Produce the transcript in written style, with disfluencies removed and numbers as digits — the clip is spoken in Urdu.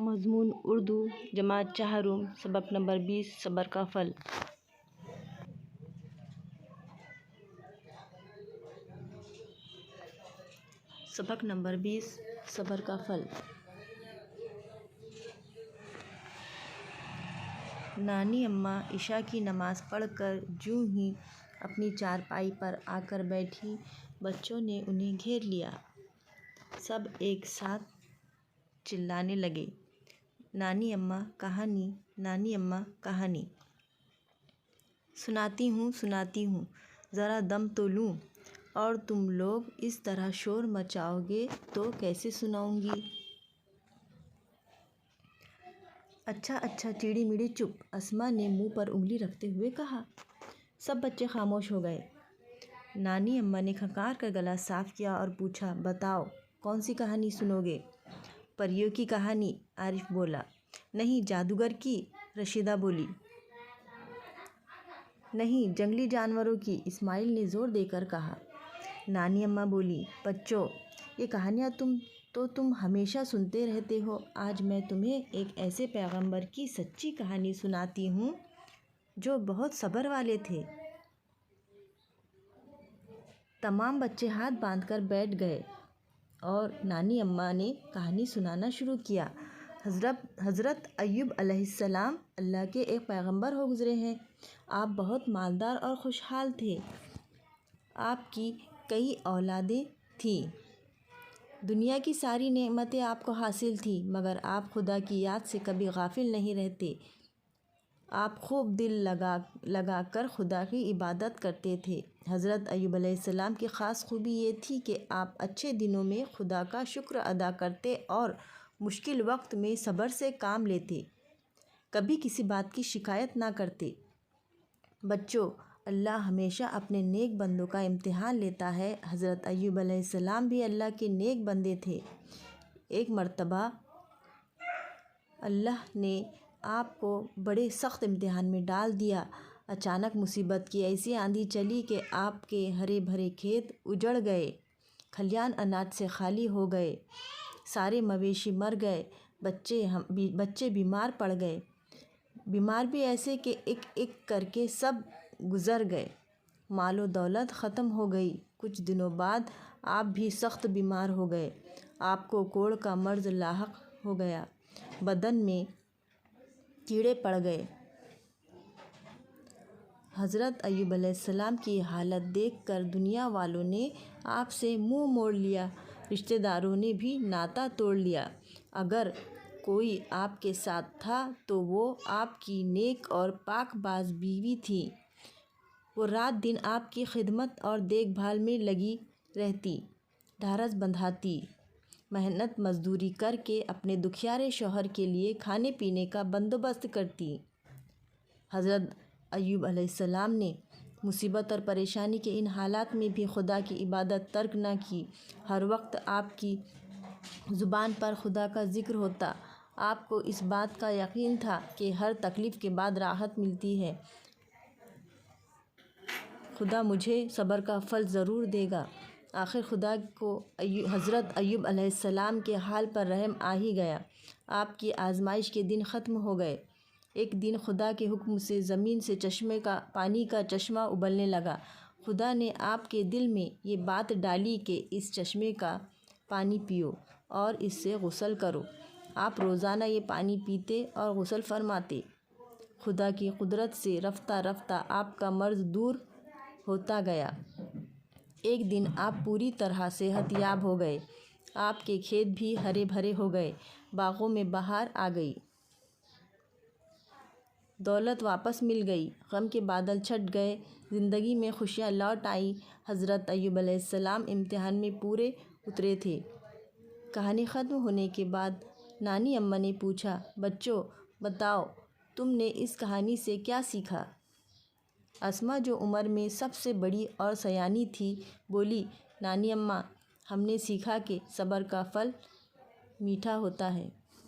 مضمون اردو جماعت چہارم سبق نمبر 20 صبر کا پھل۔ سبق نمبر 20 صبر کا پھل۔ نانی اماں عشاء کی نماز پڑھ کر جوں ہی اپنی چارپائی پر آ کر بیٹھی، بچوں نے انہیں گھیر لیا۔ سب ایک ساتھ چلانے لگے، نانی اماں کہانی، نانی اماں کہانی۔ سناتی ہوں، ذرا دم تو لوں، اور تم لوگ اس طرح شور مچاؤ گے تو کیسے سناؤں گی؟ اچھا ٹیڑھی میڑھی چپ، اسما نے منہ پر انگلی رکھتے ہوئے کہا۔ سب بچے خاموش ہو گئے۔ نانی اماں نے کھنکار کر گلا صاف کیا اور پوچھا، بتاؤ کون سی کہانی سنو گے؟ پریوں کی کہانی، عارف بولا۔ نہیں جادوگر کی، رشیدہ بولی۔ نہیں جنگلی جانوروں کی، اسماعیل نے زور دے کر کہا۔ نانی اماں بولی، بچوں یہ کہانیاں تم ہمیشہ سنتے رہتے ہو، آج میں تمہیں ایک ایسے پیغمبر کی سچی کہانی سناتی ہوں جو بہت صبر والے تھے۔ تمام بچے ہاتھ باندھ کر بیٹھ گئے اور نانی اماں نے کہانی سنانا شروع کیا۔ حضرت ایوب علیہ السلام اللہ کے ایک پیغمبر ہو گزرے ہیں۔ آپ بہت مالدار اور خوشحال تھے۔ آپ کی کئی اولادیں تھیں۔ دنیا کی ساری نعمتیں آپ کو حاصل تھیں، مگر آپ خدا کی یاد سے کبھی غافل نہیں رہتے۔ آپ خوب دل لگا کر خدا کی عبادت کرتے تھے۔ حضرت ایوب علیہ السلام کی خاص خوبی یہ تھی کہ آپ اچھے دنوں میں خدا کا شکر ادا کرتے اور مشکل وقت میں صبر سے کام لیتے، کبھی کسی بات کی شکایت نہ کرتے۔ بچوں، اللہ ہمیشہ اپنے نیک بندوں کا امتحان لیتا ہے۔ حضرت ایوب علیہ السلام بھی اللہ کے نیک بندے تھے۔ ایک مرتبہ اللہ نے آپ کو بڑے سخت امتحان میں ڈال دیا۔ اچانک مصیبت کی ایسی آندھی چلی کہ آپ کے ہرے بھرے کھیت اجڑ گئے، کھلیان اناج سے خالی ہو گئے، سارے مویشی مر گئے، بچے بیمار پڑ گئے، بیمار بھی ایسے کہ ایک ایک کر کے سب گزر گئے، مال و دولت ختم ہو گئی۔ کچھ دنوں بعد آپ بھی سخت بیمار ہو گئے، آپ کو کوڑھ کا مرض لاحق ہو گیا، بدن میں کیڑے پڑ گئے۔ حضرت ایوب علیہ السلام کی حالت دیکھ کر دنیا والوں نے آپ سے منہ موڑ لیا، رشتہ داروں نے بھی ناتا توڑ لیا۔ اگر کوئی آپ کے ساتھ تھا تو وہ آپ کی نیک اور پاک باز بیوی تھی۔ وہ رات دن آپ کی خدمت اور دیکھ بھال میں لگی رہتی، ڈھارس بندھاتی، محنت مزدوری کر کے اپنے دکھیارے شوہر کے لیے کھانے پینے کا بندوبست کرتی۔ حضرت ایوب علیہ السلام نے مصیبت اور پریشانی کے ان حالات میں بھی خدا کی عبادت ترک نہ کی۔ ہر وقت آپ کی زبان پر خدا کا ذکر ہوتا۔ آپ کو اس بات کا یقین تھا کہ ہر تکلیف کے بعد راحت ملتی ہے۔ خدا مجھے صبر کا پھل ضرور دے گا۔ آخر خدا کو حضرت ایوب علیہ السلام کے حال پر رحم آ ہی گیا۔ آپ کی آزمائش کے دن ختم ہو گئے۔ ایک دن خدا کے حکم سے زمین سے پانی کا چشمہ ابلنے لگا۔ خدا نے آپ کے دل میں یہ بات ڈالی کہ اس چشمے کا پانی پیو اور اس سے غسل کرو۔ آپ روزانہ یہ پانی پیتے اور غسل فرماتے۔ خدا کی قدرت سے رفتہ رفتہ آپ کا مرض دور ہوتا گیا۔ ایک دن آپ پوری طرح صحت یاب ہو گئے۔ آپ کے کھیت بھی ہرے بھرے ہو گئے، باغوں میں بہار آ گئی، دولت واپس مل گئی، غم کے بادل چھٹ گئے، زندگی میں خوشیاں لوٹ آئیں۔ حضرت ایوب علیہ السلام امتحان میں پورے اترے تھے۔ کہانی ختم ہونے کے بعد نانی اماں نے پوچھا، بچوں بتاؤ تم نے اس کہانی سے کیا سیکھا؟ اسما جو عمر میں سب سے بڑی اور سیانی تھی بولی، نانی اماں ہم نے سیکھا کہ صبر کا پھل میٹھا ہوتا ہے۔